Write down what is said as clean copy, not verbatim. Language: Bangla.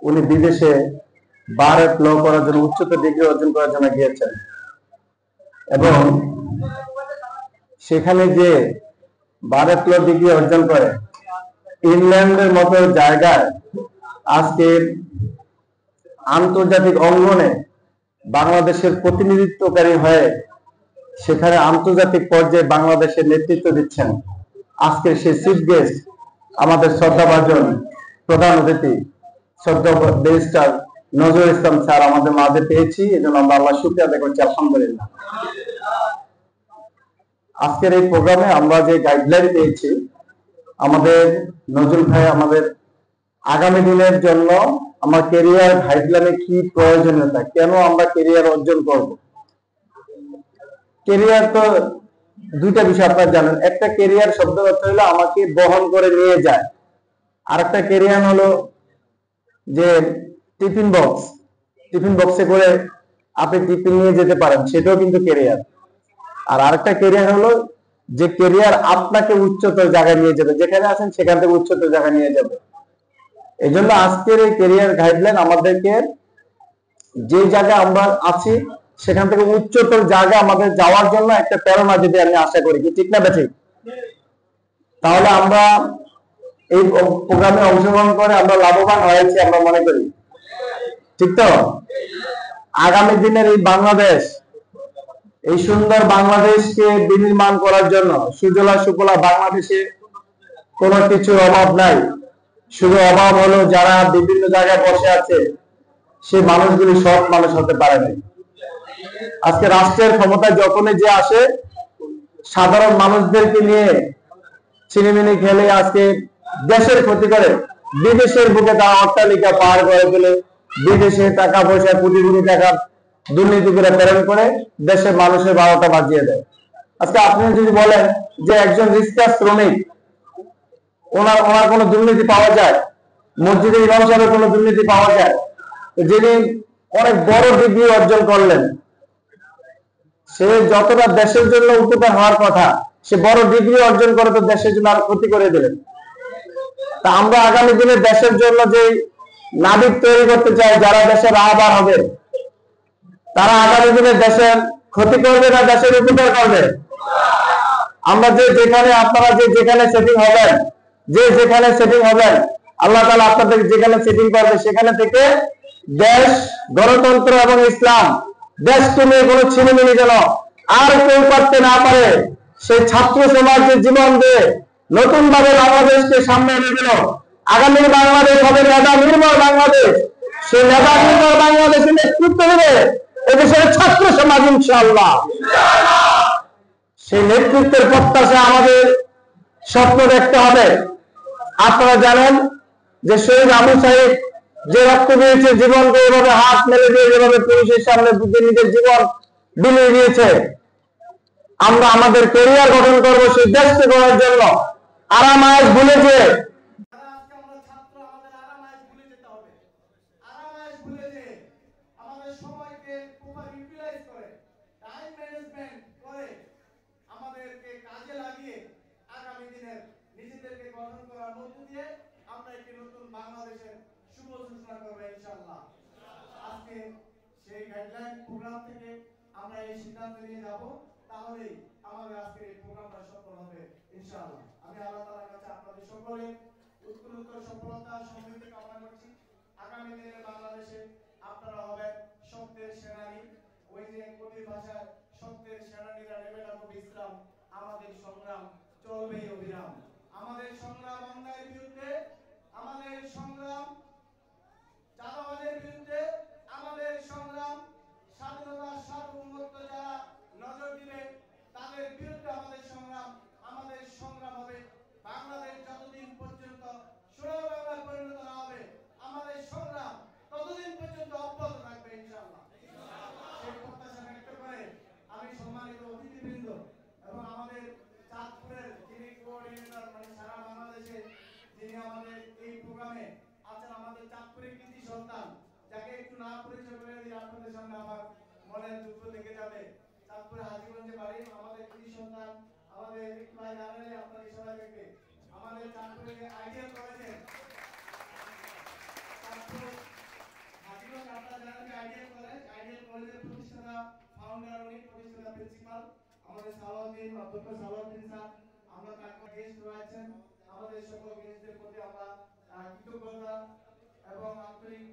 উনি বিদেশে বারেট ল করার জন্য উচ্চতর ডিগ্রি অর্জন করার জন্য গিয়েছেন এবং সেখানে যে বারেট ল ডিগ্রি অর্জন করে ইংল্যান্ডের মতো জায়গায় আজকে আন্তর্জাতিক অঙ্গনে বাংলাদেশের প্রতিনিধিত্বকারী হয়ে সেখানে আন্তর্জাতিক পর্যায়ে বাংলাদেশের নেতৃত্ব দিচ্ছেন। আজকে সেই চিফ গেস্ট আমাদের শ্রদ্ধাভাজন প্রধান অতিথি শ্রদ্ধা ব্যারিস্টার নজরুল ইসলাম স্যার আমাদের মাঝে পেয়েছি, এজন্য আমরা আল্লাহ শুকরিয়া আদায় করছি, আলহামদুলিল্লাহ। আজকের এই প্রোগ্রামে আমরা যে গাইডলাইন পেয়েছি, আমাদের নজরুল ভাই আমাদের আগামী দিনের জন্য আমার কেরিয়ার গাইডলাইনে কি প্রয়োজনীয়তা, কেন আমরা কেরিয়ার অর্জন করব। কেরিয়ার তো দুইটা বিষয় আপনারা জানেন। একটা কেরিয়ার শব্দ অর্থ হলো আমাকে বহন করে নিয়ে যায়, আর একটা কেরিয়ার হলো যে টিফিন বক্সে করে আপনি টিফিন নিয়ে যেতে পারেন, সেটাও কিন্তু কেরিয়ার। আর আরেকটা কেরিয়ার হলো যে কেরিয়ার আপনাকে উচ্চতর জায়গায় নিয়ে যাবে, যেখানে আছেন সেখান থেকে উচ্চতর জায়গায় নিয়ে যাবে। এই জন্য আজকের এই কেরিয়ার গাইডলাইন আমাদেরকে যে জায়গায় আমরা আছি সেখান থেকে উচ্চতর জায়গায় আমাদের যাওয়ার জন্য একটা প্রেরণা যদি আমি আশা করি, কি ঠিক না ঠিক? তাহলে আমরা এই প্রোগ্রামে অংশগ্রহণ করে আমরা লাভবান হয়েছি আমরা মনে করি, ঠিক তো? আগামী দিনের এই বাংলাদেশ, এই সুন্দর বাংলাদেশকে বিনির্মাণ করার জন্য সুজলা সুফলা বাংলাদেশে কোনো কিছুর অভাব নাই। শুধু অভাব হলো যারা বিভিন্ন জায়গায় বসে আছে সে মানুষগুলি সৎ মানুষ হতে পারে নাই। আজকে রাষ্ট্রের ক্ষমতায় যখনই যে আসে সাধারণ মানুষদেরকে নিয়ে ছিনিমিনি খেলে আজকে দেশের ক্ষতি করে, বিদেশের বুকে তারা অট্টালিকা পার করে ফেলে, বিদেশে টাকা পয়সা কোটি কোটি টাকা দুর্নীতি করে প্রেরণ করে দেশের মানুষের 12টা বাজিয়ে দেয়। আজকে আপনি যদি বলেন যে একজন রিক্সা শ্রমিক, ওনার কোনো দুর্নীতি পাওয়া যায়? মসজিদে ইমাম সাহেবের কোনো দুর্নীতি পাওয়া যায়? যিনি অনেক বড় ডিগ্রি অর্জন করলেন, সে যতটা দেশের জন্য উপকার হওয়ার কথা, সে বড় ডিগ্রি অর্জন করে তো দেশের জন্য আর ক্ষতি করে দিলেন। তা আমরা আগামী দিনে দেশের জন্য যে নাবিক তৈরি করতে চাই, যারা দেশের রাহবার হবে, তারা আগামী দিনে দেশের ক্ষতি করবে না দেশের উপকার করবে? আমরা যে যেখানে আপনারা যে যেখানে সেটিং হবেন, আল্লাহ তাআলা আপনাদের যেখানে সেটিং করবে সেখানে থেকে দেশ, গণতন্ত্র এবং ইসলাম, দেশকে নিয়ে কোনো ছিনিমিনি যেন আর কেউ করতে না পারে, সেই ছাত্র সমাজের জীবন দিয়ে নতুন ভাবে বাংলাদেশকে সামনে এনে দিল। আগামী বাংলাদেশ হবে মেধা নির্ভর বাংলাদেশ। সেই মেধা নির্ভর বাংলাদেশের নেতৃত্ব দেবে এদেশের ছাত্র সমাজ, ইনশাআল্লাহ। সেই নেতৃত্বের প্রত্যাশা আমাদের স্বপ্ন দেখতে হবে। আপনারা জানেন যে শহীদ আবু সাইদ যে রক্ত দিয়েছে, জীবনকে এভাবে হাত মেলে দিয়ে যেভাবে পুলিশের সামনে নিজের জীবন বিলিয়ে দিয়েছে, আমরা আমাদের ক্যারিয়ার গঠন করবো সেই দেশকে গড়ার জন্য। আরাম আয়েশ ভুলে যে বাংলাদেশের শুভ সূচনা করবে ইনশাআল্লাহ। আজকে সেই গাইডলাইন প্রোগ্রাম থেকে আমরা এই সিদ্ধান্ত নিয়ে যাব, তাহলেই আমাদের আজকের এই প্রোগ্রামটা সফল হবে ইনশাআল্লাহ। আমি আল্লাহ তাআলার কাছে আপনাদের সকলের উত্তরোত্তর সফলতা সমৃদ্ধি কামনা করছি। আগামী দিনে বাংলাদেশে আপনারা হবেন সত্যের সেনানী। ওই যে কবির ভাষায় সত্যের সেনানীরা নেবে না বিশ্রাম, আমাদের সংগ্রাম চলবেই অবিরাম। আমাদের সংগ্রাম অন্যায়ের বিরুদ্ধে, আমাদের সংগ্রাম চাঁদাবাজের বিরুদ্ধে, আমাদের সংগ্রাম স্বাধীনতার সার্বভৌমত্ব যারা নজর দিবে তাদের বিরুদ্ধে আমাদের সংগ্রাম। আমাদের সংগ্রাম হবে বাংলাদেশ যতদিন পর্যন্ত সোনার বাংলায় পরিণত না হবে, আমাদের সংগ্রাম ততদিন পর্যন্ত অব্যাহত থাকবে ইনশাআল্লাহ। সেই প্রত্যাশা ব্যক্ত করে আমি সম্মানিত অতিথিবৃন্দ এবং আমাদের চাঁদপুরের যিনি কোঅর্ডিনেটর, মানে সারা বাংলাদেশে যিনি আমাদের এই প্রোগ্রামে আছেন, আমাদের চাঁদপুরের কৃতি সন্তান, যাকে একটু না পরিচয় করে দিই আপনাদের সামনে আমার মনের দুঃখ থেকে যাবে। চাঁদপুরে হাজীগঞ্জে বাড়ি, আমাদের কৃতি সন্তান, আমাদের ভাই জানেন আপনাদের সবাই দেখবে, আমাদের চাঁদপুরে আইডিয়াল কলেজে চাঁদপুর সংগ্রামী প্রতিষ্ঠাতা প্রিন্সিপাল আমাদের সালাউদ্দিন অধ্যক্ষ সালাউদ্দিন স্যার, আমরা তার গেস্ট রয়েছেন, আমাদের সকল গেস্টদের প্রতি আমরা কৃতজ্ঞতা এবং আন্তরিক